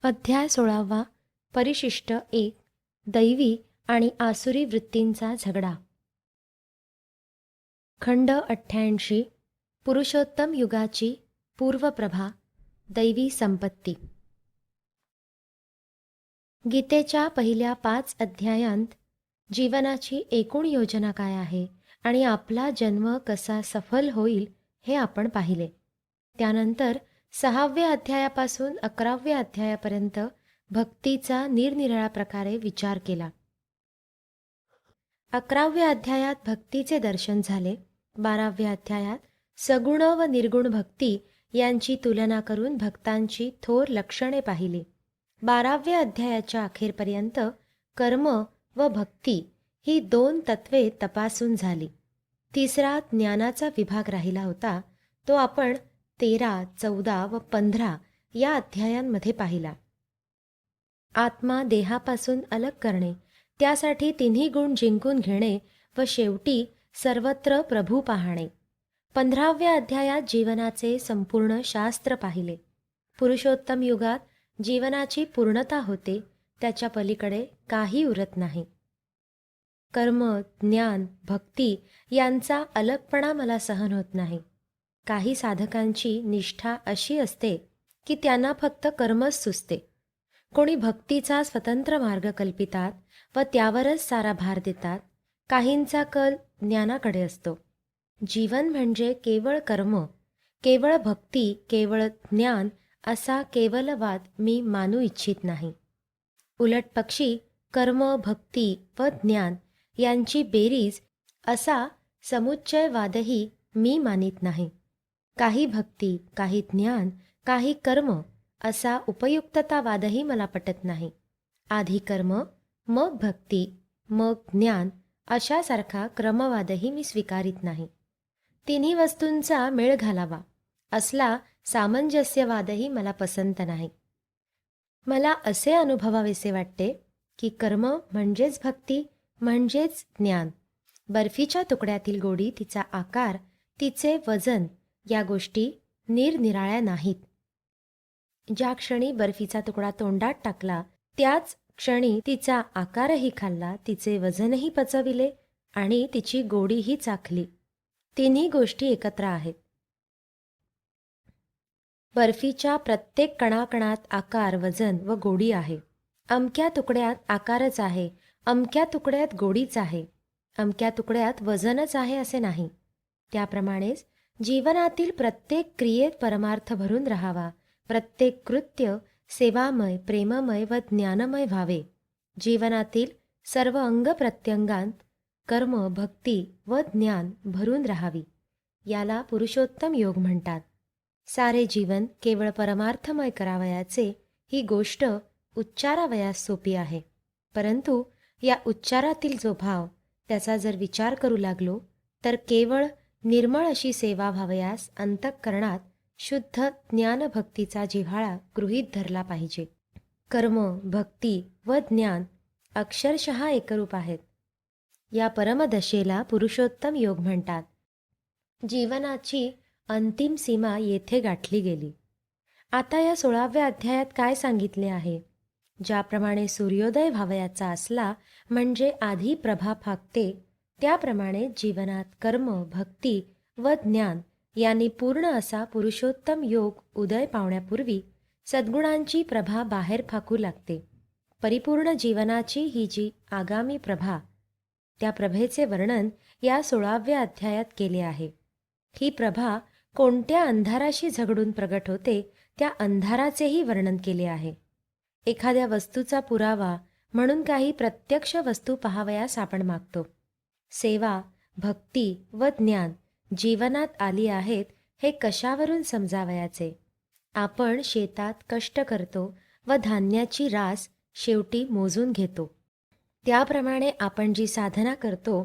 अध्याय 16 परिशिष्ट 1 दैवी आणि आसुरी वृत्तींचा झगडा. खंड 88 पुरुषोत्तम युगाची पूर्वप्रभा दैवी संपत्ती. गीतेच्या पहिल्या 5 अध्यायांत जीवनाची एकूण योजना काय आहे आणि आपला जन्म कसा सफल होईल हे आपण पाहिले. त्यानंतर 6व्या अध्यायापासून 11व्या अध्यायापर्यंत भक्तीचा निरनिराळ्या प्रकारे विचार केला. 11व्या अध्यायात भक्तीचे दर्शन झाले. 12व्या अध्यायात सगुण व निर्गुण भक्ती यांची तुलना करून भक्तांची थोर लक्षणे पाहिली. 12व्या अध्यायाच्या अखेरपर्यंत कर्म व भक्ती ही 2 तत्वे तपासून झाली. तिसरा ज्ञानाचा विभाग राहिला होता, तो आपण 13, 14 व 15 या अध्यायांमध्ये पाहिला. आत्मा देहापासून अलग करणे, त्यासाठी तिन्ही गुण जिंकून घेणे व शेवटी सर्वत्र प्रभू पाहणे. 15व्या अध्यायात जीवनाचे संपूर्ण शास्त्र पाहिले. पुरुषोत्तम युगात जीवनाची पूर्णता होते, त्याच्या पलीकडे काही उरत नाही. कर्म, ज्ञान, भक्ती यांचा अलगपणा मला सहन होत नाही. काही साधकांची निष्ठा अशी असते की त्यांना फक्त कर्मच सुचते. कोणी भक्तीचा स्वतंत्र मार्ग कल्पितात व त्यावरच सारा भार देतात. काहींचा कल ज्ञानाकडे असतो. जीवन म्हणजे केवळ कर्म, केवळ भक्ती, केवळ ज्ञान असा केवलवाद मी मानू इच्छित नाही. उलट पक्षी कर्म, भक्ती व ज्ञान यांची बेरीज असा समुच्चयवादही मी मानित नाही. काही भक्ती, काही ज्ञान, काही कर्म असा उपयुक्ततावादही मला पटत नाही. आधी कर्म, मग भक्ती, मग ज्ञान अशासारखा क्रमवादही मी स्वीकारित नाही. तिन्ही वस्तूंचा मेळ घालावा असला सामंजस्यवादही मला पसंत नाही. मला असे अनुभवावेसे वाटते की कर्म म्हणजेच भक्ती म्हणजेच ज्ञान. बर्फीच्या तुकड्यातील गोडी, तिचा आकार, तिचे वजन या गोष्टी निरनिराळ्या नाहीत. ज्या क्षणी बर्फीचा तुकडा तोंडात टाकला त्याच क्षणी तिचा आकारही खाल्ला, तिचे वजनही पचविले आणि तिची गोडीही चाखली. तिन्ही गोष्टी एकत्र आहेत. बर्फीच्या प्रत्येक कणाकणात आकार, वजन व गोडी आहे. अमक्या तुकड्यात आकारच आहे, अमक्या तुकड्यात गोडीच आहे, अमक्या तुकड्यात वजनच आहे असे नाही. त्याप्रमाणेच जीवनातील प्रत्येक क्रियेत परमार्थ भरून राहावा. प्रत्येक कृत्य सेवामय, प्रेममय व ज्ञानमय व्हावे. जीवनातील सर्व अंग प्रत्यंगांत कर्म, भक्ती व ज्ञान भरून राहावी. याला पुरुषोत्तम योग म्हणतात. सारे जीवन केवळ परमार्थमय करावयाचे ही गोष्ट उच्चारावयास सोपी आहे. परंतु या उच्चारातील जो भाव, त्याचा जर विचार करू लागलो तर केवळ निर्मळ अशी सेवा व्हावयास अंतःकरणात शुद्ध ज्ञानभक्तीचा जिव्हाळा गृहीत धरला पाहिजे. कर्म, भक्ती व ज्ञान अक्षरशः एकरूप आहेत. या परमदशेला पुरुषोत्तम योग म्हणतात. जीवनाची अंतिम सीमा येथे गाठली गेली. आता या 16व्या अध्यायात काय सांगितले आहे? ज्याप्रमाणे सूर्योदय व्हावयाचा असला म्हणजे आधी प्रभा फाकते, त्याप्रमाणे जीवनात कर्म, भक्ती व ज्ञान यांनी पूर्ण असा पुरुषोत्तम योग उदय पावण्यापूर्वी सद्गुणांची प्रभा बाहेर फाकू लागते. परिपूर्ण जीवनाची ही जी आगामी प्रभा, त्या प्रभेचे वर्णन या 16व्या अध्यायात केले आहे. ही प्रभा कोणत्या अंधाराशी झगडून प्रगट होते त्या अंधाराचेही वर्णन केले आहे. एखाद्या वस्तूचा पुरावा म्हणून काही प्रत्यक्ष वस्तू पाहावयास आपण मागतो. सेवा, भक्ती व ज्ञान जीवनात आली आहेत हे कशावरून समजावयाचे? आपण शेतात कष्ट करतो व धान्याची रास शेवटी मोजून घेतो. त्याप्रमाणे आपण जी साधना करतो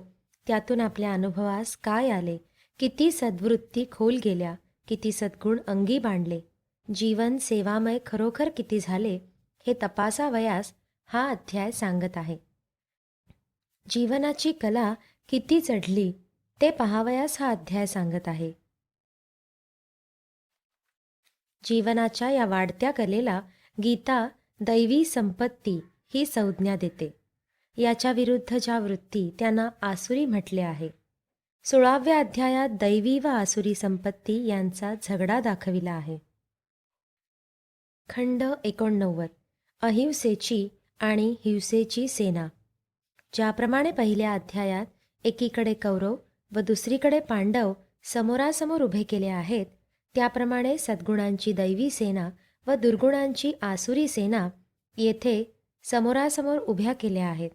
त्यातून आपल्या अनुभवास काय आले, किती सद्वृत्ती खोल गेल्या, किती सद्गुण अंगी बांधले, जीवन सेवामय खरोखर किती झाले हे तपासावयास हा अध्याय सांगत आहे. जीवनाची कला किती चढली ते पाहावयास हा अध्याय सांगत आहे. जीवनाच्या या वाढत्या कलेला गीता दैवी संपत्ती ही संज्ञा देते. याच्या विरुद्ध ज्या वृत्ती त्यांना आसुरी म्हटले आहे. 16व्या अध्यायात दैवी व आसुरी संपत्ती यांचा झगडा दाखविला आहे. खंड 89. अहिंसेची आणि हिंसेची सेना. ज्याप्रमाणे पहिल्या अध्यायात एकीकडे कौरव व दुसरीकडे पांडव समोरासमोर उभे केले आहेत, त्याप्रमाणे सद्गुणांची दैवी सेना व दुर्गुणांची आसुरी सेना येथे समोरासमोर उभ्या केल्या आहेत.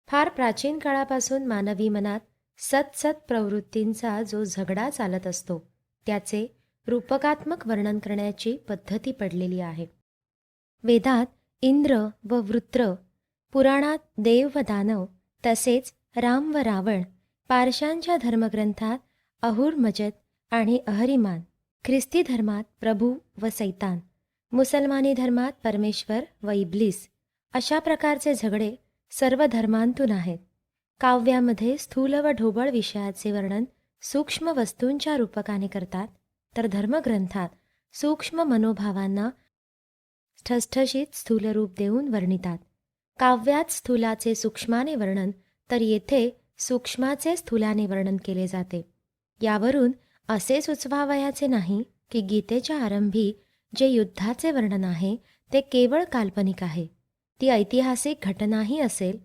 फार प्राचीन काळापासून मानवी मनात सत्सत प्रवृत्तींचा जो झगडा चालत असतो, त्याचे रूपकात्मक वर्णन करण्याची पद्धती पडलेली आहे. वेदात इंद्र व वृत्र, पुराणात देव व दानव, तसेच राम व रावण, पारशांच्या धर्मग्रंथात अहुर मजद आणि अहरिमान, ख्रिस्ती धर्मात प्रभू व सैतान, मुसलमानी धर्मात परमेश्वर व इब्लिस, अशा प्रकारचे झगडे सर्व धर्मांतून आहेत. काव्यामध्ये स्थूल व ढोबळ विषयाचे वर्णन सूक्ष्म वस्तूंच्या रूपकाने करतात, तर धर्मग्रंथात सूक्ष्म मनोभावांना ठसठशीत स्थूल रूप देऊन वर्णितात. काव्यात स्थूलाचे सूक्ष्माने वर्णन, तर येथे सूक्ष्माचे स्थूलाने वर्णन केले जाते. यावरून असे सुचवावयाचे नाही की गीतेच्या आरंभी जे युद्धाचे वर्णन आहे ते केवळ काल्पनिक आहे. ती ऐतिहासिक घटनाही असेल,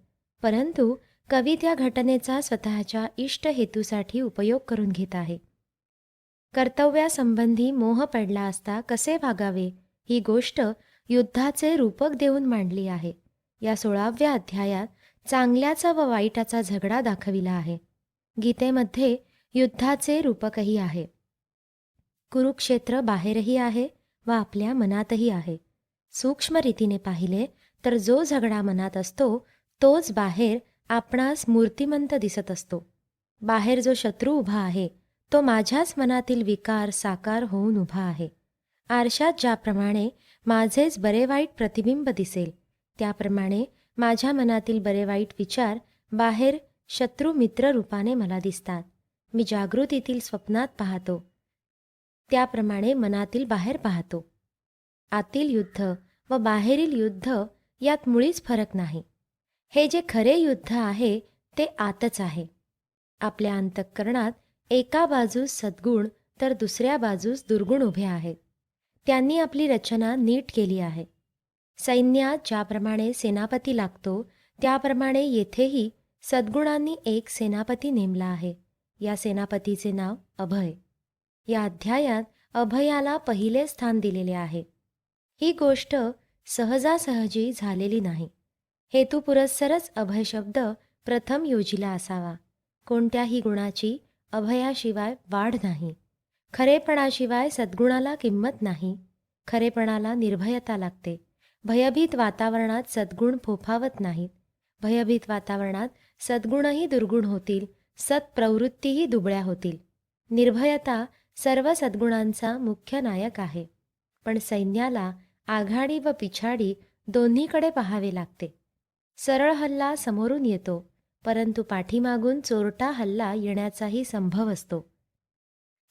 परंतु कवी त्या घटनेचा स्वतःच्या इष्ट हेतूसाठी उपयोग करून घेत आहे. कर्तव्यासंबंधी मोह पडला असता कसे वागावे ही गोष्ट युद्धाचे रूपक देऊन मांडली आहे. या 16व्या अध्यायात चांगल्याचा व वाईटाचा झगडा दाखविला आहे. गीतेमध्ये युद्धाचे रूपकही आहे. कुरुक्षेत्र बाहेरही आहे व आपल्या मनातही आहे. सूक्ष्म रीतीने पाहिले तर जो झगडा मनात असतो तोच बाहेर आपणास मूर्तिमंत दिसत असतो. बाहेर जो शत्रू उभा आहे तो माझ्याच मनातील विकार साकार होऊन उभा आहे. आरशात ज्याप्रमाणे माझेच बरे वाईट प्रतिबिंब दिसेल, त्याप्रमाणे माझ्या मनातील बरे वाईट विचार बाहेर शत्रू मित्र रूपाने मला दिसतात. मी जागृतीतील स्वप्नात पाहतो, त्याप्रमाणे मनातील बाहेर पाहतो. आतील युद्ध व बाहेरील युद्ध यात मुळीच फरक नाही. हे जे खरे युद्ध आहे ते आतच आहे. आपल्या अंतःकरणात एका बाजूस सद्गुण तर दुसऱ्या बाजूस दुर्गुण उभे आहेत. त्यांनी आपली रचना नीट केली आहे. सैन्यात ज्याप्रमाणे सेनापती लागतो, त्याप्रमाणे येथेही सद्गुणांनी एक सेनापती नेमला आहे. या सेनापतीचे नाव अभय. या अध्यायात अभयाला पहिले स्थान दिलेले आहे. ही गोष्ट सहजासहजी झालेली नाही. हेतुपुरस्सरच अभय शब्द प्रथम योजिला असावा. कोणत्याही गुणाची अभयाशिवाय वाढ नाही. खरेपणाशिवाय सद्गुणाला किंमत नाही. खरेपणाला निर्भयता लागते. भयभीत वातावरणात सद्गुण फोफावत नाहीत. भयभीत वातावरणात सद्गुणही दुर्गुण होतील, सत्प्रवृत्तीही दुबळ्या होतील. निर्भयता सर्व सद्गुणांचा मुख्य नायक आहे. पण सैन्याला आघाडी व पिछाडी दोन्हीकडे पाहावे लागते. सरळ हल्ला समोरून येतो, परंतु पाठीमागून चोरटा हल्ला येण्याचाही संभव असतो.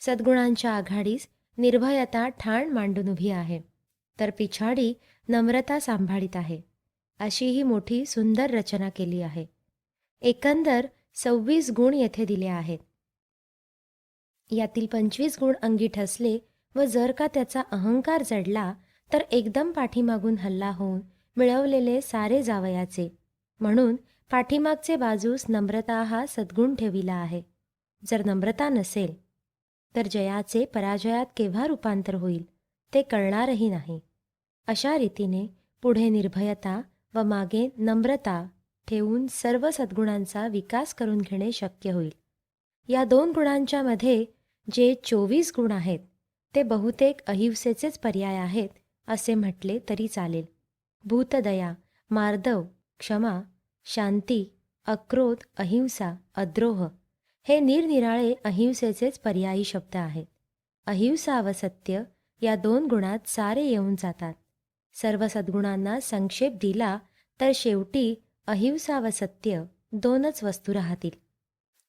सद्गुणांच्या आघाडीस निर्भयता ठाण मांडून उभी आहे, तर पिछाडी नम्रता सांभाळीत आहे. अशी ही मोठी सुंदर रचना केली आहे. एकंदर 26 गुण येथे दिले आहेत. यातील 25 गुण अंगी ठसले व जर का त्याचा अहंकार जडला तर एकदम पाठीमागून हल्ला होऊन मिळवलेले सारे जावयाचे. म्हणून पाठीमागचे बाजूस नम्रता हा सद्गुण ठेविला आहे. जर नम्रता नसेल तर जयाचे पराजयात केव्हा रूपांतर होईल ते कळणारही नाही. अशा रीतीने पुढे निर्भयता व मागे नम्रता ठेवून सर्व सद्गुणांचा विकास करून घेणे शक्य होईल. या 2 गुणांच्या मध्ये जे 24 गुण आहेत ते बहुतेक अहिंसेचेच पर्याय आहेत असे म्हटले तरी चालेल. भूतदया, मार्दव, क्षमा, शांती, अक्रोध, अहिंसा, अद्रोह हे निरनिराळे अहिंसेचेच पर्यायी शब्द आहेत. अहिंसा व सत्य या 2 गुणात सारे येऊन जातात. सर्व सद्गुणांना संक्षेप दिला तर शेवटी अहिंसा व सत्य 2च वस्तू राहतील.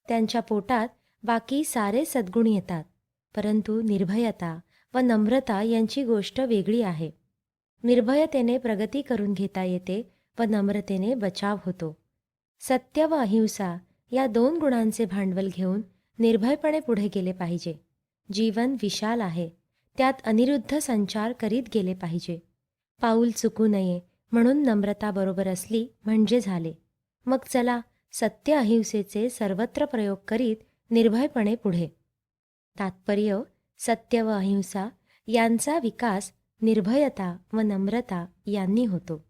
त्यांच्या पोटात बाकी सारे सद्गुण येतात, परंतु निर्भयता व नम्रता यांची गोष्ट वेगळी आहे. निर्भयतेने प्रगती करून घेता येते व नम्रतेने बचाव होतो. सत्य व अहिंसा या 2 गुणांचे भांडवल घेऊन निर्भयपणे पुढे गेले पाहिजे. जीवन विशाल आहे, त्यात अनिरुद्ध संचार करीत गेले पाहिजे. पाऊल चुकू नये म्हणून नम्रता बरोबर असली म्हणजे झाले. मग चला सत्य अहिंसेचे सर्वत्र प्रयोग करीत निर्भयपणे पुढे. तात्पर्य: सत्य व अहिंसा यांचा विकास निर्भयता व नम्रता यांनी होतो.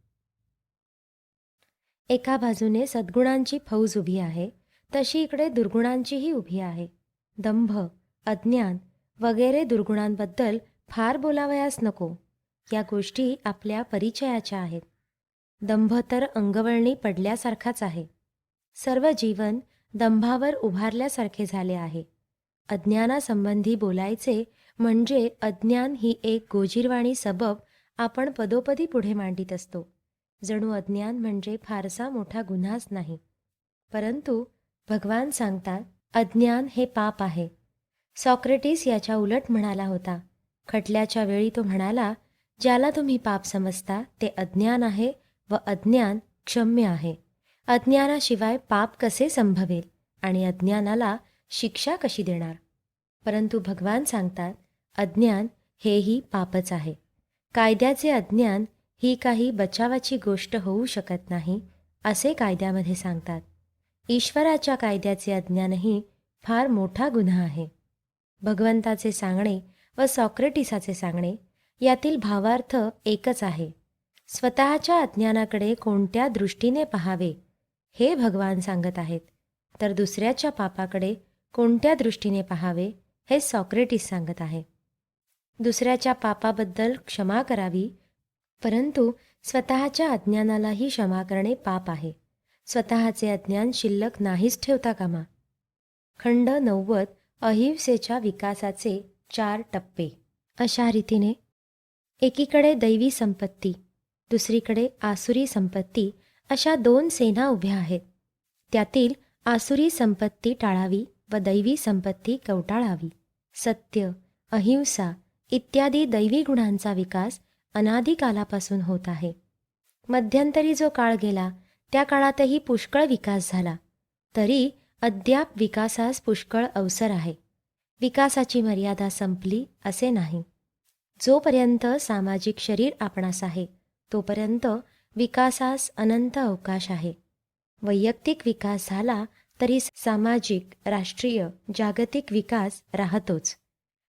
एका बाजूने सद्गुणांची फौज उभी आहे, तशी इकडे दुर्गुणांचीही उभी आहे. दंभ, अज्ञान वगैरे दुर्गुणांबद्दल फार बोलावयास नको. या गोष्टी आपल्या परिचयाच्या आहेत. दंभ तर अंगवळणी पडल्यासारखाच आहे. सर्व जीवन दंभावर उभारल्यासारखे झाले आहे. अज्ञानासंबंधी बोलायचे म्हणजे अज्ञान ही एक गोजीरवाणी सबब आपण पदोपदी पुढे मांडीत असतो. जणू अज्ञान म्हणजे फारसा मोठा गुन्हाच नाही. परंतु भगवान सांगतात, अज्ञान हे पाप आहे. सॉक्रेटिस याच्या उलट म्हणाला होता. खटल्याच्या वेळी तो म्हणाला, ज्याला तुम्ही पाप समजता ते अज्ञान आहे व अज्ञान क्षम्य आहे. अज्ञानाशिवाय पाप कसे संभवेल आणि अज्ञानाला शिक्षा कशी देणार? परंतु भगवान सांगतात, अज्ञान हेही पापच आहे. कायद्याचे अज्ञान ही काही बचावाची गोष्ट होऊ शकत नाही, असे कायद्यामध्ये सांगतात. ईश्वराच्या कायद्याचे अज्ञानही फार मोठा गुन्हा आहे. भगवंताचे सांगणे व सॉक्रेटिसाचे सांगणे यातील भावार्थ एकच आहे. स्वतःच्या अज्ञानाकडे कोणत्या दृष्टीने पाहावे हे भगवान सांगत आहेत, तर दुसऱ्याच्या पापाकडे कोणत्या दृष्टीने पाहावे हे सॉक्रेटिस सांगत आहे. दुसऱ्याच्या पापाबद्दल क्षमा करावी, परंतु स्वतःच्या अज्ञानालाही क्षमा करणे पाप आहे. स्वतःचे अज्ञान शिल्लक नाहीच ठेवता कामा. खंड 90 अहिंसेच्या विकासाचे 4 टप्पे. अशा रीतीने एकीकडे दैवी संपत्ती, दुसरीकडे आसुरी संपत्ती अशा 2 सेना उभ्या आहेत. त्यातील आसुरी संपत्ती टाळावी व दैवी संपत्ती कवटाळावी. सत्य, अहिंसा इत्यादी दैवी गुणांचा विकास अनादिकालापासून होत आहे. मध्यंतरी जो काळ गेला त्या काळातही पुष्कळ विकास झाला, तरी अद्याप विकासास पुष्कळ अवसर आहे. विकासाची मर्यादा संपली असे नाही. जोपर्यंत सामाजिक शरीर आपणास आहे तोपर्यंत विकासास अनंत अवकाश आहे. वैयक्तिक विकास झाला तरी सामाजिक, राष्ट्रीय, जागतिक विकास राहतोच.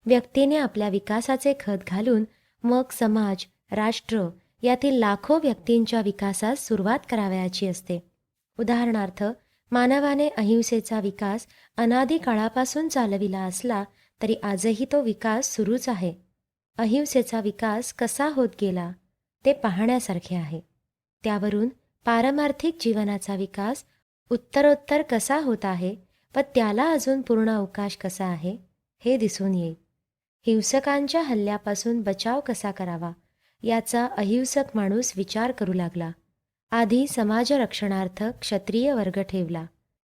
व्यक्तीने आपल्या विकासाचे खत घालून मग समाज, राष्ट्र यातील लाखो व्यक्तींच्या विकासास सुरुवात करावयाची असते. उदाहरणार्थ, मानवाने अहिंसेचा विकास अनादी काळापासून चालविला असला तरी आजही तो विकास सुरूच आहे. अहिंसेचा विकास कसा होत गेला ते पाहण्यासारखे आहे. त्यावरून पारमार्थिक जीवनाचा विकास उत्तरोत्तर कसा होत आहे व त्याला अजून पूर्ण अवकाश कसा आहे हे दिसून येईल. हिंसकांच्या हल्ल्यापासून बचाव कसा करावा याचा अहिंसक माणूस विचार करू लागला. आधी समाजरक्षणार्थ क्षत्रिय वर्ग ठेवला,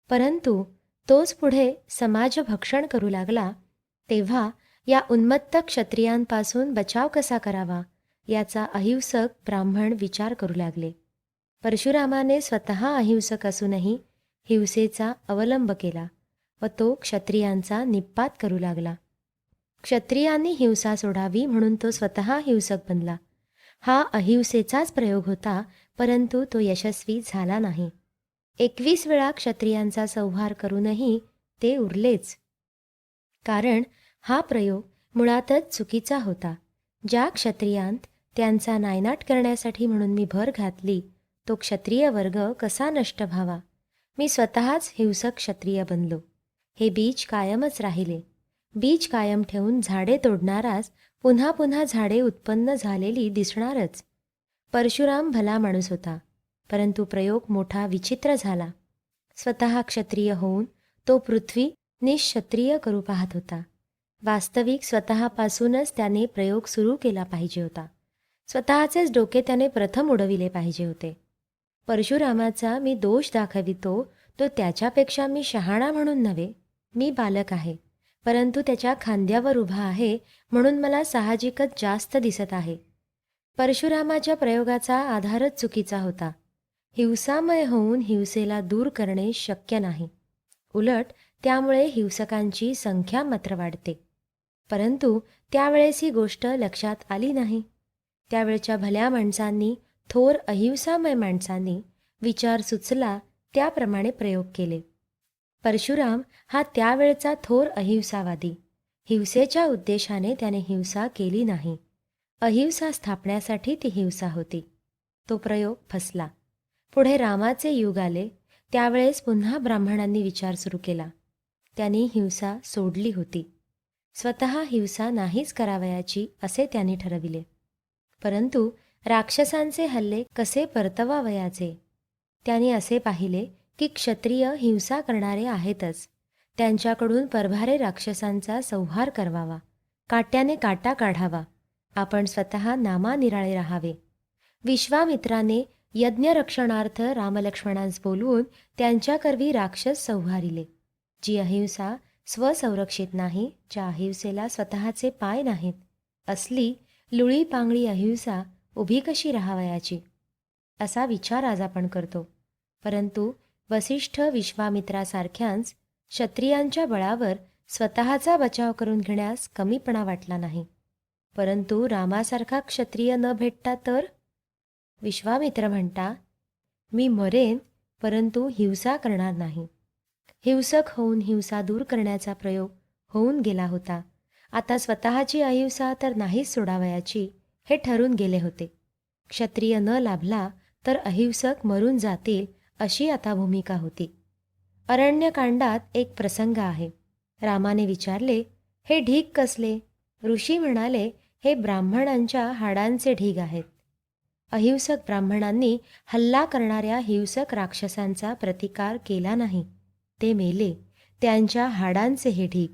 परंतु तोच पुढे समाजभक्षण करू लागला, तेव्हा या उन्मत्त क्षत्रियांपासून बचाव कसा करावा याचा अहिंसक ब्राह्मण विचार करू लागले. परशुरामाने स्वतः अहिंसक असूनही हिंसेचा अवलंब केला व तो क्षत्रियांचा निःपात करू लागला. क्षत्रियांनी हिंसा सोडावी म्हणून तो स्वतः हिंसक बनला. हा अहिंसेचाच प्रयोग होता, परंतु तो यशस्वी झाला नाही. 21 वेळा क्षत्रियांचा संहार करूनही ते उरलेच, कारण हा प्रयोग मुळातच चुकीचा होता. ज्या क्षत्रियांत त्यांचा नायनाट करण्यासाठी म्हणून मी भर घातली, तो क्षत्रिय वर्ग कसा नष्ट व्हावा? मी स्वतःच हिंसक क्षत्रिय बनलो. हे बीज कायमच राहिले. बीज कायम ठेवून झाडे तोडणाराच पुन्हा पुन्हा झाडे उत्पन्न झालेली दिसणारच. परशुराम भला माणूस होता, परंतु प्रयोग मोठा विचित्र झाला. स्वतः क्षत्रिय होऊन तो पृथ्वी निःक्षत्रिय करू पाहत होता. वास्तविक स्वतःपासूनच त्याने प्रयोग सुरू केला पाहिजे होता. स्वतःचेच डोके त्याने प्रथम उडविले पाहिजे होते. परशुरामाचा मी दोष दाखवितो तो त्याच्यापेक्षा मी शहाणा म्हणून नव्हे. मी बालक आहे, परंतु त्याच्या खांद्यावर उभा आहे म्हणून मला साहजिकच जास्त दिसत आहे. परशुरामाच्या प्रयोगाचा आधारच चुकीचा होता. हिंसामय होऊन हिंसेला दूर करणे शक्य नाही. उलट त्यामुळे हिंसकांची संख्या मात्र वाढते. परंतु त्यावेळेस ही गोष्ट लक्षात आली नाही. त्यावेळच्या भल्या माणसांनी, थोर अहिंसामय माणसांनी विचार सुचला त्याप्रमाणे प्रयोग केले. परशुराम हा त्यावेळचा थोर अहिंसावादी. हिंसेच्या उद्देशाने त्याने हिंसा केली नाही. अहिंसा स्थापण्यासाठी ती हिंसा होती. तो प्रयोग फसला. पुढे रामाचे युग आले. त्यावेळेस पुन्हा ब्राह्मणांनी विचार सुरू केला. त्यांनी हिंसा सोडली होती. स्वतः हिंसा नाहीच करावयाची असे त्यांनी ठरविले. परंतु राक्षसांचे हल्ले कसे परतवावयाचे? त्यांनी असे पाहिले की क्षत्रिय हिंसा करणारे आहेतच. त्यांच्याकडून परभारे राक्षसांचा संहार करवावा, काट्याने काटा काढावा. आपण स्वतः नामानिराळे राहावे. विश्वामित्राने यज्ञरक्षणार्थ रामलक्ष्मणांस बोलवून त्यांच्याकरवी राक्षस संहारिले. जी अहिंसा स्वसंरक्षित नाही, ज्या अहिंसेला स्वतःचे पाय नाहीत, असली लुळी पांगळी अहिंसा उभी कशी राहावयाची, असा विचार आज आपण करतो. परंतु वसिष्ठ विश्वामित्रासारख्यांच क्षत्रियांच्या बळावर स्वतःचा बचाव करून घेण्यास कमीपणा वाटला नाही. परंतु रामासारखा क्षत्रिय न भेटता तर? विश्वामित्र म्हणता, मी मरेन परंतु हिंसा करणार नाही. हिंसक होऊन हिंसा दूर करण्याचा प्रयोग होऊन गेला होता. आता स्वतःची अहिंसा तर नाहीच सोडावयाची हे ठरून गेले होते. क्षत्रिय न लाभला तर अहिंसक मरून जातील अशी आता भूमिका होती. अरण्यकांडात एक प्रसंग आहे. रामाने विचारले, हे ढीग कसले? ऋषी म्हणाले, हे ब्राह्मणांच्या हाडांचे ढीग आहेत. अहिंसक ब्राह्मणांनी हल्ला करणाऱ्या हिंसक राक्षसांचा प्रतिकार केला नाही. ते मेले. त्यांच्या हाडांचे हे ढीग.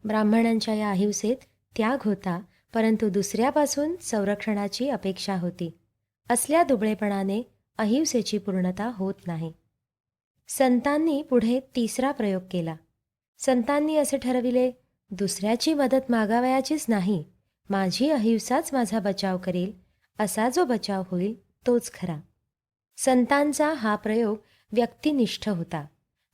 ब्राह्मणांच्या या अहिंसेत त्याग होता, परंतु दुसऱ्यापासून संरक्षणाची अपेक्षा होती. असल्या दुबळेपणाने अहिंसेची पूर्णता होत नाही. संतांनी पुढे तिसरा प्रयोग केला. संतांनी असे ठरविले, दुसऱ्याची मदत मागावयाचीच नाही, माझी अहिंसाच माझा बचाव करेल. असा जो बचाव होईल तोच खरा. संतांचा हा प्रयोग व्यक्तिनिष्ठ होता.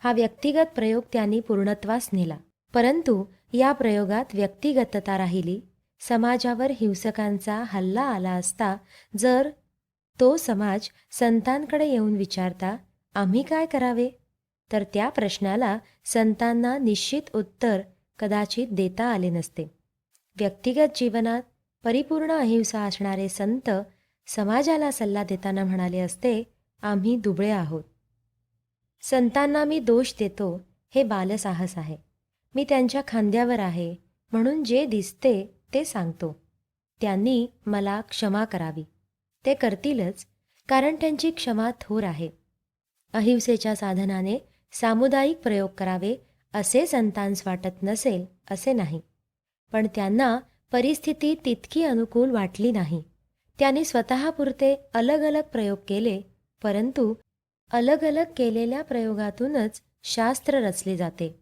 हा व्यक्तिगत प्रयोग त्यांनी पूर्णत्वास नेला. परंतु या प्रयोगात व्यक्तिगतता राहिली. समाजावर हिंसकांचा हल्ला आला असता जर तो समाज संतांकडे येऊन विचारता, आम्ही काय करावे, तर त्या प्रश्नाला संतांना निश्चित उत्तर कदाचित देता आले नसते. व्यक्तिगत जीवनात परिपूर्ण अहिंसा असणारे संत समाजाला सल्ला देताना म्हणाले असते, आम्ही दुबळे आहोत. संतांना मी दोष देतो हे बालसाहस आहे. मी त्यांच्या खांद्यावर आहे म्हणून जे दिसते ते सांगतो. त्यांनी मला क्षमा करावी. ते करतीलच, कारण त्यांची क्षमा थोर आहे. अहिंसेच्या साधनाने सामुदायिक प्रयोग करावे असे संतांस वाटत नसेल असे नाही, पण त्यांना परिस्थिती तितकी अनुकूल वाटली नाही. त्यांनी स्वतःपुरते अलग अलग प्रयोग केले, परंतु अलग अलग केलेल्या प्रयोगातूनच शास्त्र रचले जाते.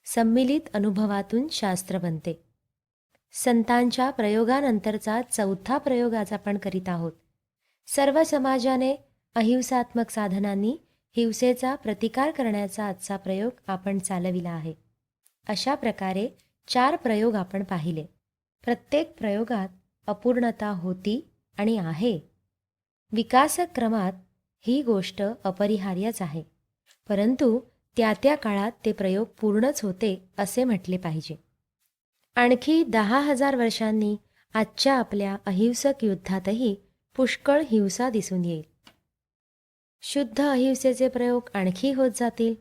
सम्मिलित अनुभवातून शास्त्र बनते. संतांच्या प्रयोगानंतरचा चौथा प्रयोग आज आपण करीत आहोत. सर्व समाजाने अहिंसात्मक साधनांनी हिंसेचा प्रतिकार करण्याचा आजचा प्रयोग आपण चालविला आहे. अशा प्रकारे 4 प्रयोग आपण पाहिले. प्रत्येक प्रयोगात अपूर्णता होती आणि आहे. विकासक क्रमात ही गोष्ट अपरिहार्यच आहे, परंतु त्या त्या काळात ते प्रयोग पूर्णच होते असे म्हटले पाहिजे. आणखी 10,000 वर्षांनी आजच्या आपल्या अहिंसक युद्धातही पुष्कळ हिंसा दिसून येईल. शुद्ध अहिंसेचे प्रयोग आणखी होत जातील.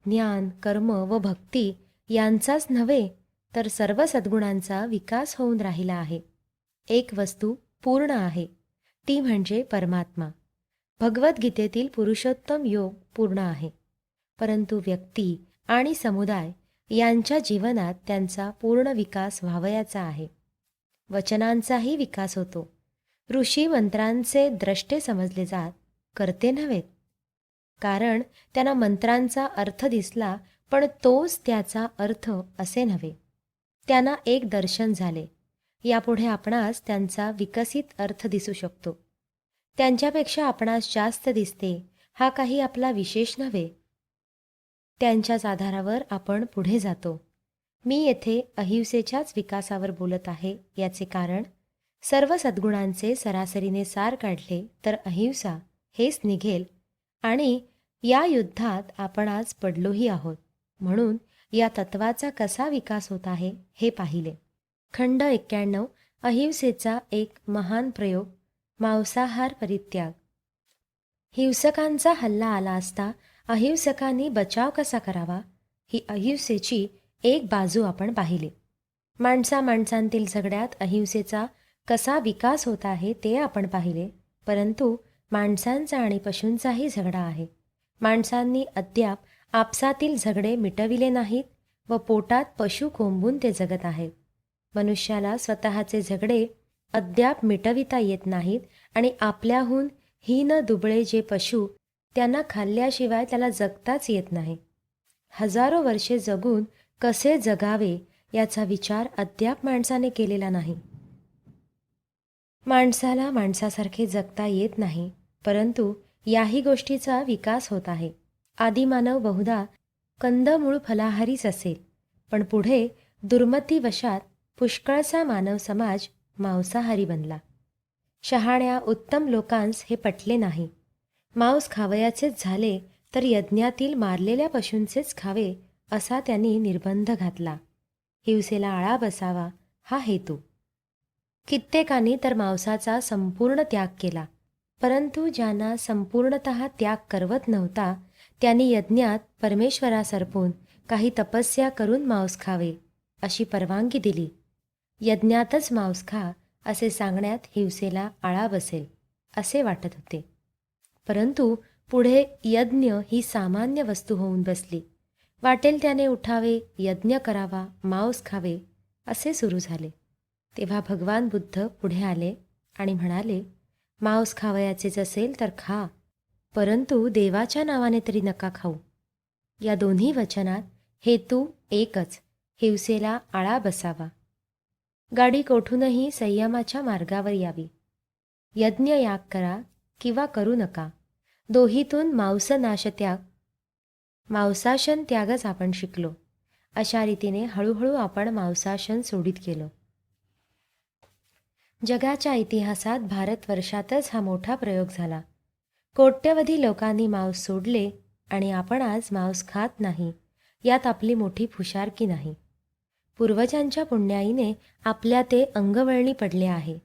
ज्ञान, कर्म व भक्ती यांचाच नव्हे तर सर्व सद्गुणांचा विकास होऊन राहिला आहे. एक वस्तू पूर्ण आहे, ती म्हणजे परमात्मा. भगवद्गीतेतील पुरुषोत्तम योग पूर्ण आहे, परंतु व्यक्ती आणि समुदाय यांच्या जीवनात त्यांचा पूर्ण विकास व्हावयाचा आहे. वचनांचाही विकास होतो. ऋषी मंत्रांचे द्रष्टे समजले जात, करते नव्हेत. कारण त्यांना मंत्रांचा अर्थ दिसला, पण तोच त्याचा अर्थ असे नव्हे. त्यांना एक दर्शन झाले. यापुढे आपणास त्यांचा विकसित अर्थ दिसू शकतो. त्यांच्यापेक्षा आपणास जास्त दिसते हा काही आपला विशेष नव्हे. त्यांच्याच आधारावर आपण पुढे जातो. मी येथे अहिंसेच्याच विकासावर बोलत आहे. याचे कारण सर्व सद्गुणांचे सरासरीने सार काढले तर अहिंसा हेच निघेल आणि या युद्धात आपण आज पडलोही आहोत. म्हणून या तत्वाचा कसा विकास होत आहे हे पाहिले. खंड 91 अहिंसेचा एक महान प्रयोग मांसाहार परित्याग. हिंसकांचा हल्ला आला असता अहिंसकांनी बचाव कसा करावा ही अहिंसेची एक बाजू आपण पाहिली. माणसांतील झगड्यात अहिंसेचा कसा विकास होत आहे ते आपण पाहिले. परंतु माणसांचा आणि पशूंचाही झगडा आहे. माणसांनी अद्याप आपसातील झगडे मिटविले नाहीत व पोटात पशु कोंबून ते जगत आहेत. मनुष्याला स्वतःचे झगडे अद्याप मिटविता येत नाहीत आणि आपल्याहून हीन दुबळे जे पशु त्यांना खाल्ल्याशिवाय त्याला जगताच येत नाही. हजारो वर्षे जगून कसे जगावे याचा विचार अद्याप माणसाने केलेला नाही. माणसाला माणसासारखे जगता येत नाही, परंतु याही गोष्टीचा विकास होत आहे. आदिमानव बहुधा कंदमूळ फलाहारीच असेल, पण पुढे दुर्मतीवशात पुष्कळसा मानव समाज मांसाहारी बनला. शहाण्या उत्तम लोकांस हे पटले नाही. मांस खावयाचेच झाले तर यज्ञातील मारलेल्या पशूंचेच खावे असा त्यांनी निर्बंध घातला. हिंसेला आळा बसावा हा हेतू. कित्येकांनी तर मांसाचा संपूर्ण त्याग केला, परंतु ज्यांना संपूर्णतः त्याग करवत नव्हता त्यांनी यज्ञात परमेश्वरासर्पून काही तपस्या करून मांस खावे अशी परवानगी दिली. यज्ञातच मांस खा असे सांगण्यात हिंसेला आळा बसेल असे वाटत होते. परंतु पुढे यज्ञ ही सामान्य वस्तू होऊन बसली. वाटेल त्याने उठावे, यज्ञ करावा, मांस खावे असे सुरू झाले. तेव्हा भगवान बुद्ध पुढे आले आणि म्हणाले, मांस खावयाचेच असेल तर खा, परंतु देवाच्या नावाने तरी नका खाऊ. या दोन्ही वचनात हेतू एकच, हिंसेला आळा बसावा. गाडी कोठूनही संयमाच्या मार्गावर यावी. यज्ञ याग करा किंवा करू नका, दोहीतून मांसाशन त्यागच आपण शिकलो. अशा रीतीने हळूहळू आपण मांसाशन सोडित गेलो. जगाच्या इतिहासात भारतवर्षातच हा मोठा प्रयोग झाला. कोट्यवधी लोकांनी मांस सोडले आणि आपण आज मांस खात नाही यात आपली मोठी फुशारकी नाही. पूर्वजांच्या पुण्याईने आपल्या ते अंगवळणी पडले आहे.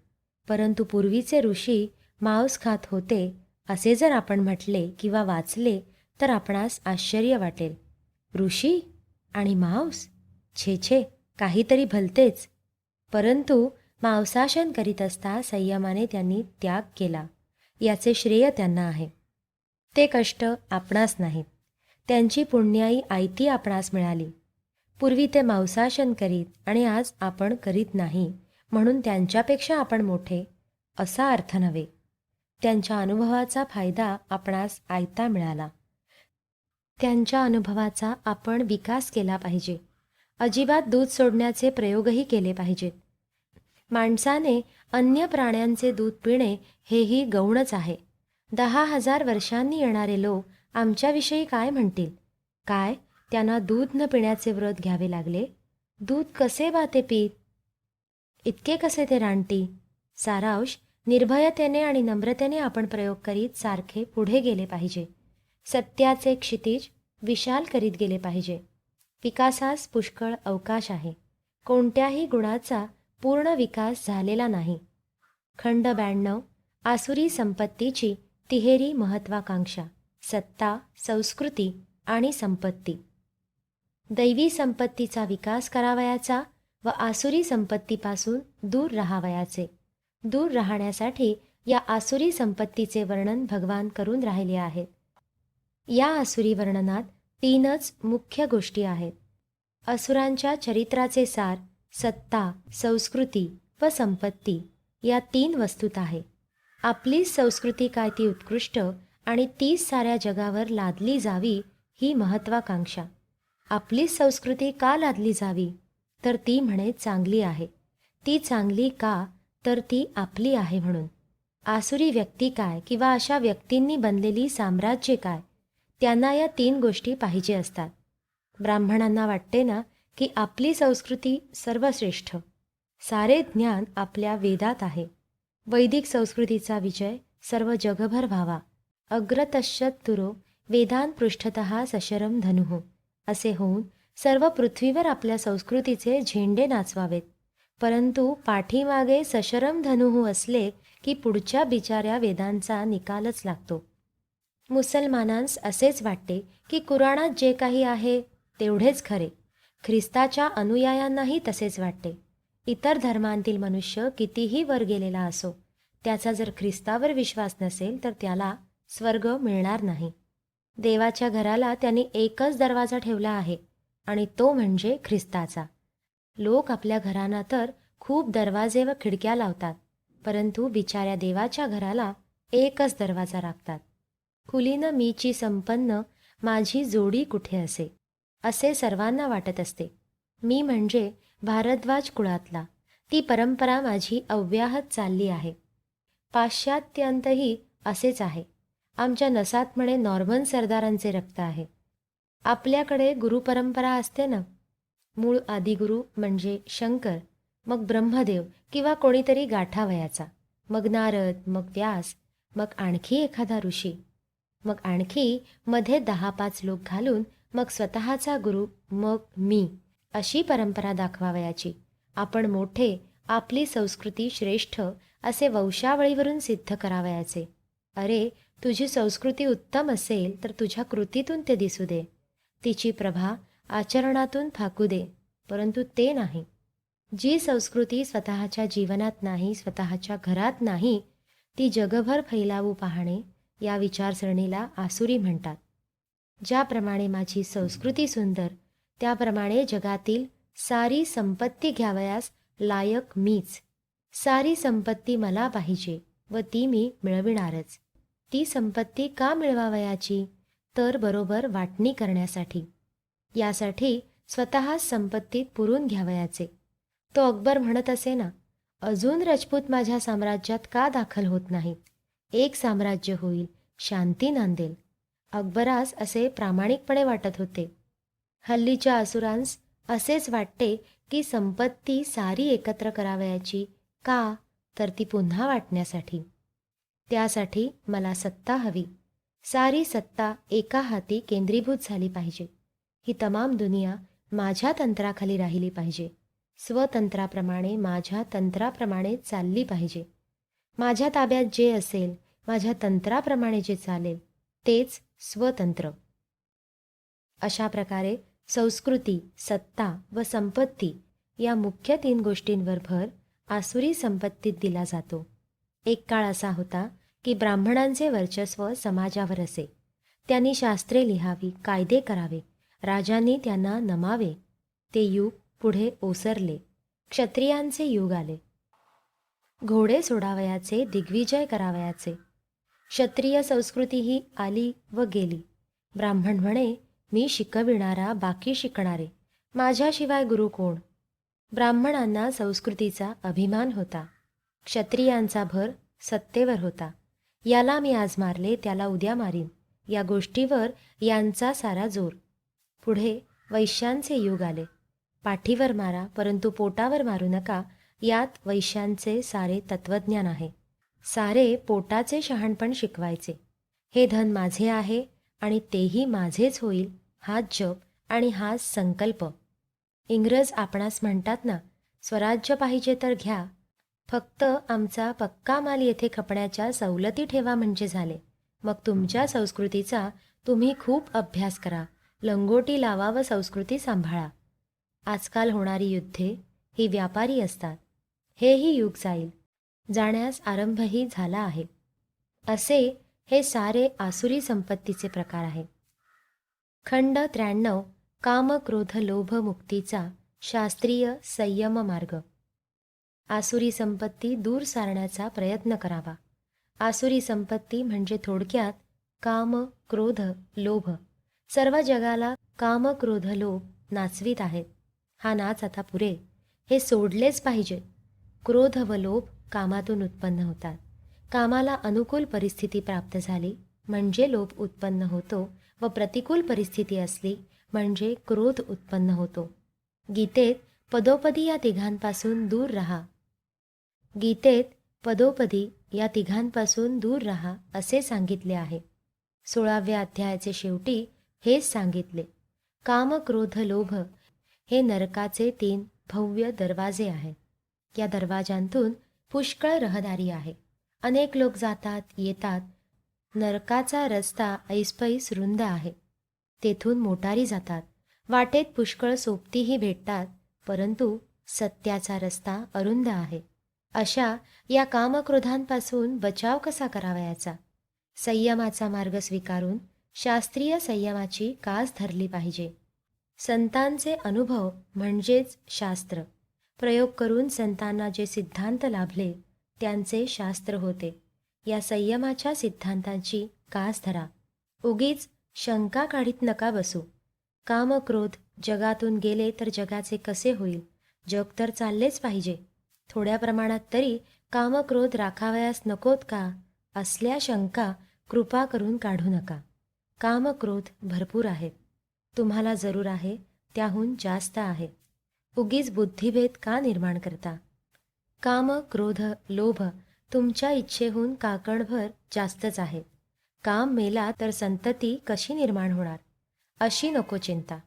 परंतु पूर्वीचे ऋषी मांस खात होते असे जर आपण म्हटले किंवा वाचले तर आपणास आश्चर्य वाटेल. ऋषी आणि मांस? छे छे, काहीतरी भलतेच. परंतु मांसाशन करीत असता संयमाने त्यांनी त्याग केला, याचे श्रेय त्यांना आहे. ते कष्ट आपणास नाहीत. त्यांची पुण्याई आयती आपणास मिळाली. पूर्वी ते मांसाशन करीत आणि आज आपण करीत नाही म्हणून त्यांच्यापेक्षा आपण मोठे असा अर्थ नव्हे. त्यांच्या अनुभवाचा फायदा आपणास आयता मिळाला. त्यांच्या अनुभवाचा आपण विकास केला पाहिजे. अजिबात दूध सोडण्याचे प्रयोगही केले पाहिजेत. माणसाने अन्य प्राण्यांचे दूध पिणे हेही गौणच आहे. 10,000 वर्षांनी येणारे लोक आमच्याविषयी काय म्हणतील? काय त्यांना दूध न पिण्याचे व्रत घ्यावे लागले? दूध कसे बा ते पीत? इतके कसे ते रानटी? सारांश, निर्भयतेने आणि नम्रतेने आपण प्रयोग करीत सारखे पुढे गेले पाहिजे. सत्याचे क्षितिज विशाल करीत गेले पाहिजे. विकासास पुष्कळ अवकाश आहे. कोणत्याही गुणाचा पूर्ण विकास झालेला नाही. खंड 92 आसुरी संपत्तीची तिहेरी महत्वाकांक्षा. सत्ता, संस्कृती आणि संपत्ती. दैवी संपत्तीचा विकास करावयाचा व आसुरी संपत्तीपासून दूर राहावयाचे. दूर राहण्यासाठी या आसुरी संपत्तीचे वर्णन भगवान करून राहिले आहेत. या आसुरी वर्णनात 3च मुख्य गोष्टी आहेत. असुरांच्या चरित्राचे सार सत्ता, संस्कृती व संपत्ती या 3 वस्तूत आहे. आपली संस्कृती काय ती उत्कृष्ट आणि तीच साऱ्या जगावर लादली जावी ही महत्वाकांक्षा. आपली संस्कृती का लादली जावी तर ती म्हणे चांगली आहे. ती चांगली का? तर ती आपली आहे म्हणून. आसुरी व्यक्ती काय किंवा अशा व्यक्तींनी बनलेली साम्राज्ये काय, त्यांना या 3 गोष्टी पाहिजे असतात. ब्राह्मणांना वाटते ना की आपली संस्कृती सर्वश्रेष्ठ, सारे ज्ञान आपल्या वेदात आहे. वैदिक संस्कृतीचा विजय सर्व जगभर व्हावा. अग्रतश्चतुरो वेदान पृष्ठतः सशरम धनुः असे होऊन सर्व पृथ्वीवर आपल्या संस्कृतीचे झेंडे नाचवावेत. परंतु पाठीमागे सशरम धनुः असले की पुढच्या बिचाऱ्या वेदांचा निकालच लागतो. मुसलमानांस असेच वाटते की कुराणात जे काही आहे तेवढेच खरे. ख्रिस्ताच्या अनुयायांनाही तसेच वाटते. इतर धर्मांतील मनुष्य कितीही वर गेलेला असो, त्याचा जर ख्रिस्तावर विश्वास नसेल तर त्याला स्वर्ग मिळणार नाही. देवाच्या घराला त्यांनी एकच दरवाजा ठेवला आहे आणि तो म्हणजे ख्रिस्ताचा. लोक आपल्या घरांना तर खूप दरवाजे व खिडक्या लावतात, परंतु बिचाऱ्या देवाच्या घराला एकच दरवाजा राखतात. खुलीनं मीची संपन्न माझी जोडी कुठे असे, असे सर्वांना वाटत असते. मी म्हणजे भारद्वाज कुळातला. ती परंपरा माझी अव्याहत चालली आहे. पाश्चात्यांतही असेच आहे. आमच्या नसात म्हणे नॉर्मन सरदारांचे रक्त आहे. आपल्याकडे गुरुपरंपरा असते ना, मूळ आदिगुरु म्हणजे शंकर, मग ब्रह्मदेव किंवा कोणीतरी गाठावयाचा, मग नारद, मग व्यास, मग आणखी एखादा ऋषी, मग आणखी मध्ये 10-5 लोक घालून मग स्वतःचा गुरु, मग मी, अशी परंपरा दाखवावयाची. आपण मोठे, आपली संस्कृती श्रेष्ठ असे वंशावळीवरून सिद्ध करावयाचे. अरे, तुझी संस्कृती उत्तम असेल तर तुझ्या कृतीतून ते दिसू दे, तिची प्रभा आचरणातून फाकू दे, परंतु ते नाही. जी संस्कृती स्वतःच्या जीवनात नाही, स्वतःच्या घरात नाही, ती जगभर फैलावू पाहणे, या विचारसरणीला आसुरी म्हणतात. ज्याप्रमाणे माझी संस्कृती सुंदर, त्याप्रमाणे जगातील सारी संपत्ती घ्यावयास लायक मीच. सारी संपत्ती मला पाहिजे व ती मी मिळविणारच. ती संपत्ती का मिळवावयाची? तर बरोबर वाटणी करण्यासाठी. यासाठी स्वतः संपत्तीत पुरून घ्यावयाचे. तो अकबर म्हणत असे ना, अजून राजपूत माझ्या साम्राज्यात का दाखल होत नाहीत? एक साम्राज्य होईल, शांती नांदेल. अकबरास असे प्रामाणिकपणे वाटत होते. हल्लीच्या असुरांस असेच वाटते की संपत्ती सारी एकत्र करावयाची. का? तर ती पुन्हा वाटण्यासाठी. त्यासाठी मला सत्ता हवी. सारी सत्ता एका हाती केंद्रीभूत झाली पाहिजे. ही तमाम दुनिया माझ्या तंत्राखाली राहिली पाहिजे. स्वतंत्राप्रमाणे, माझ्या तंत्राप्रमाणे चालली पाहिजे. माझ्या ताब्यात जे असेल, माझ्या तंत्राप्रमाणे जे चालेल, तेच स्वतंत्र. अशा प्रकारे संस्कृती, सत्ता व संपत्ती या मुख्य 3 गोष्टींवर भर आसुरी संपत्तीत दिला जातो. एक काळ असा होता की ब्राह्मणांचे वर्चस्व समाजावर असे. त्यांनी शास्त्रे लिहावी, कायदे करावे, राजांनी त्यांना नमावे. ते युग पुढे ओसरले. क्षत्रियांचे युग आले. घोडे सोडावयाचे, दिग्विजय करावयाचे. क्षत्रिय संस्कृती ही आली व गेली. ब्राह्मण म्हणे, मी शिकविणारा, बाकी शिकणारे, माझ्याशिवाय गुरु कोण? ब्राह्मणांना संस्कृतीचा अभिमान होता. क्षत्रियांचा भर सत्तेवर होता. याला मी आज मारले, त्याला उद्या मारीन, या गोष्टीवर यांचा सारा जोर. पुढे वैश्यांचे युग आले. पाठीवर मारा, परंतु पोटावर मारू नका, यात वैश्यांचे सारे तत्वज्ञान आहे. सारे पोटाचे शहाणपण शिकवायचे. हे धन माझे आहे आणि तेही माझेच होईल, हाच जप आणि हाच संकल्प. इंग्रज आपणास म्हणतात ना, स्वराज्य पाहिजे तर घ्या, फक्त आमचा पक्का माल येथे खपण्याच्या सवलती ठेवा म्हणजे झाले. मग तुमच्या संस्कृतीचा तुम्ही खूप अभ्यास करा, लंगोटी लावा व संस्कृती सांभाळा. आजकाल होणारी युद्धे ही व्यापारी असतात. हेही युग जाईल, जाण्यास आरंभही झाला आहे. असे हे सारे आसुरी संपत्तीचे प्रकार आहे. खंड 93 काम क्रोध लोभ मुक्तीचा शास्त्रीय संयम मार्ग. आसुरी संपत्ती दूर सारण्याचा प्रयत्न करावा. आसुरी संपत्ती म्हणजे थोडक्यात काम क्रोध लोभ. सर्व जगाला काम क्रोध लोभ नाचवीत आहेत. हा नाच आता पुरे, हे सोडलेच पाहिजे. क्रोध व लोभ कामातून उत्पन्न होतात. कामाला अनुकूल परिस्थिती प्राप्त झाली म्हणजे लोभ उत्पन्न होतो व प्रतिकूल परिस्थिती असली म्हणजे क्रोध उत्पन्न होतो. गीतेत पदोपदी या तिघांपासून दूर राहा. गीतेत पदोपदी या तिघांपासून दूर राहा असे सांगितले आहे. 16व्या अध्यायाचे शेवटी हेच सांगितले. काम, क्रोध, लोभ हे नरकाचे 3 भव्य दरवाजे आहेत. या दरवाजांतून पुष्कळ रहदारी आहे. अनेक लोक जातात येतात. नरकाचा रस्ता ऐसपैस रुंद आहे. तेथून मोटारी जातात. वाटेत पुष्कळ सोबतीही भेटतात, परंतु सत्याचा रस्ता अरुंद आहे. अशा या कामक्रोधांपासून बचाव कसा करावयाचा? संयमाचा मार्ग स्वीकारून शास्त्रीय संयमाची कास धरली पाहिजे. संतांचे अनुभव म्हणजेच शास्त्र. प्रयोग करून संतांना जे सिद्धांत लाभले त्यांचे शास्त्र होते. या संयमाच्या सिद्धांतांची कास धरा. उगीच शंका काढीत नका बसू. काम, क्रोध जगातून गेले तर जगाचे कसे होईल? जग तर चाललेच पाहिजे. थोड्या प्रमाणात तरी काम, क्रोध राखावयास नकोत का? असल्या शंका कृपा करून काढू नका. काम, क्रोध भरपूर आहेत. तुम्हाला जरूर आहे त्याहून जास्त आहे. उगीच बुद्धिभेद का निर्माण करता? काम, क्रोध, लोभ तुमच्या इच्छेहून काकणभर जास्तच आहेत. काम मेला तर संतती कशी निर्माण होणार? अशी नको चिंता.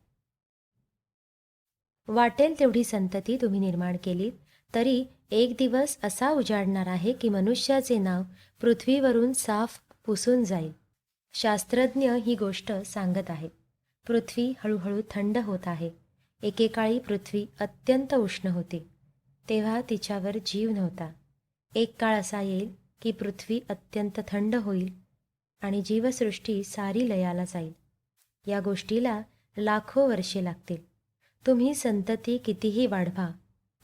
वाटेल तेवढी संतती तुम्ही निर्माण केलीत तरी एक दिवस असा उजाडणार आहे की मनुष्याचे नाव पृथ्वीवरून साफ पुसून जाईल. शास्त्रज्ञ ही गोष्ट सांगत आहेत. पृथ्वी हळूहळू थंड होत आहे. एकेकाळी पृथ्वी अत्यंत उष्ण होती. तेव्हा तिच्यावर जीव नव्हता. एक काळ असा येईल की पृथ्वी अत्यंत थंड होईल आणि जीवसृष्टी सारी लयाला जाईल. या गोष्टीला लाखो वर्षे लागतील. तुम्ही संतती कितीही वाढवा,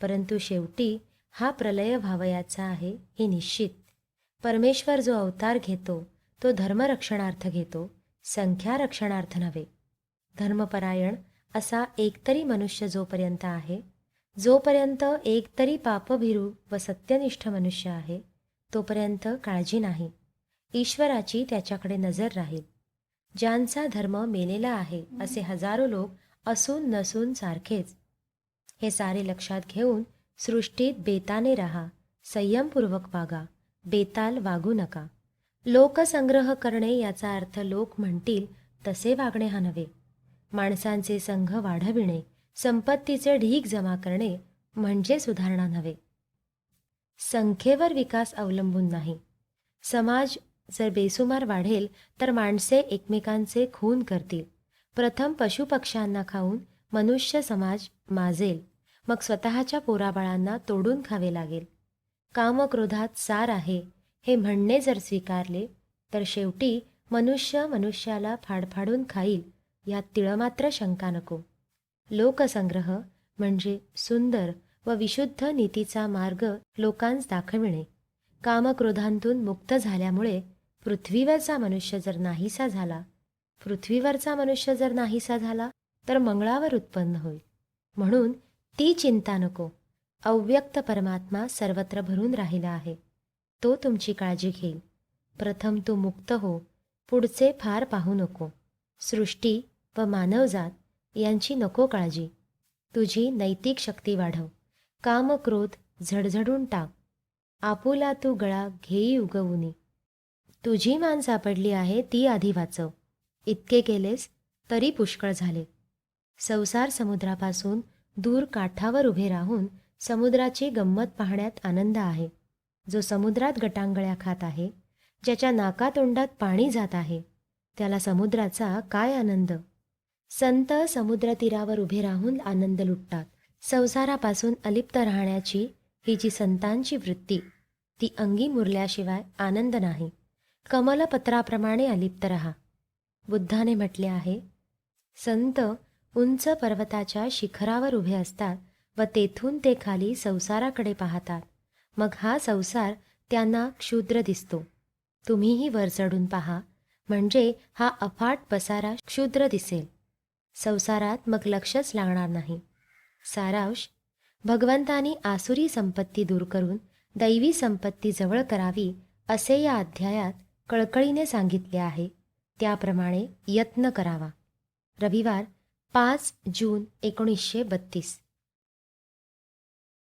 परंतु शेवटी हा प्रलय व्हावयाचा आहे हे निश्चित. परमेश्वर जो अवतार घेतो तो धर्मरक्षणार्थ घेतो, संख्या रक्षणार्थ नव्हे. धर्मपरायण असा एकतरी मनुष्य जोपर्यंत आहे, जोपर्यंत एकतरी पापभीरू व सत्यनिष्ठ मनुष्य आहे, तोपर्यंत काळजी नाही. ईश्वराची त्याच्याकडे नजर राहील. ज्यांचा धर्म मेलेला आहे असे हजारो लोक असून नसून सारखेच. हे सारे लक्षात घेऊन सृष्टीत बेताने राहा. संयमपूर्वक वागा. बेताल वागू नका. लोकसंग्रह करणे याचा अर्थ लोक म्हणतील तसे वागणे हा नव्हे. माणसांचे संघ वाढविणे, संपत्तीचे ढीग जमा करणे म्हणजे सुधारणा नव्हे. संख्येवर विकास अवलंबून नाही. समाज जर बेसुमार वाढेल तर माणसे एकमेकांचे खून करतील. प्रथम पशुपक्ष्यांना खाऊन मनुष्य समाज माजेल, मग स्वतःच्या पोराबाळांना तोडून खावे लागेल. कामक्रोधात सार आहे हे म्हणणे जर स्वीकारले तर शेवटी मनुष्य मनुष्याला फाडफाडून खाईल, यात तिळमात्र शंका नको. लोकसंग्रह म्हणजे सुंदर व विशुद्ध नीतीचा मार्ग लोकांस दाखविणे. कामक्रोधांतून मुक्त झाल्यामुळे पृथ्वीवरचा मनुष्य जर नाहीसा झाला तर मंगळावर उत्पन्न होईल. म्हणून ती चिंता नको. अव्यक्त परमात्मा सर्वत्र भरून राहिला आहे. तो तुमची काळजी घेईल. प्रथम तू मुक्त हो, पुढचे फार पाहू नको. सृष्टी व मानवजात यांची नको काळजी. तुझी नैतिक शक्ती वाढव. काम, क्रोध झडझडून टाक. आपुला तू गळा घेई उगवुनी. तुझी मान सापडली आहे ती आधी वाचव. इतके केलेस तरी पुष्कळ झाले. संसार समुद्रापासून दूर काठावर उभे राहून समुद्राची गंमत पाहण्यात आनंद आहे. जो समुद्रात गटांगळ्या खात आहे, ज्याच्या नाकातोंडात पाणी जात आहे, त्याला समुद्राचा काय आनंद. संत समुद्रतीरावर उभे राहून आनंद लुटतात. संसारापासून अलिप्त राहण्याची ही जी संतांची वृत्ती, ती अंगी मुरल्याशिवाय आनंद नाही. कमलपत्राप्रमाणे अलिप्त रहा. बुद्धाने म्हटले आहे, संत उंच पर्वताच्या शिखरावर उभे असतात व तेथून ते खाली संसाराकडे पाहतात. मग हा संसार त्यांना क्षुद्र दिसतो. तुम्हीही वर चढून पहा, म्हणजे हा अफाट पसारा क्षुद्र दिसेल. संसारात मग लक्षच लागणार नाही. सारांश, भगवंतानी आसुरी संपत्ती दूर करून दैवी संपत्ती जवळ करावी असे या अध्यायात कळकळीने सांगितले आहे. त्याप्रमाणे यत्न करावा. रविवार 5 जून 1932.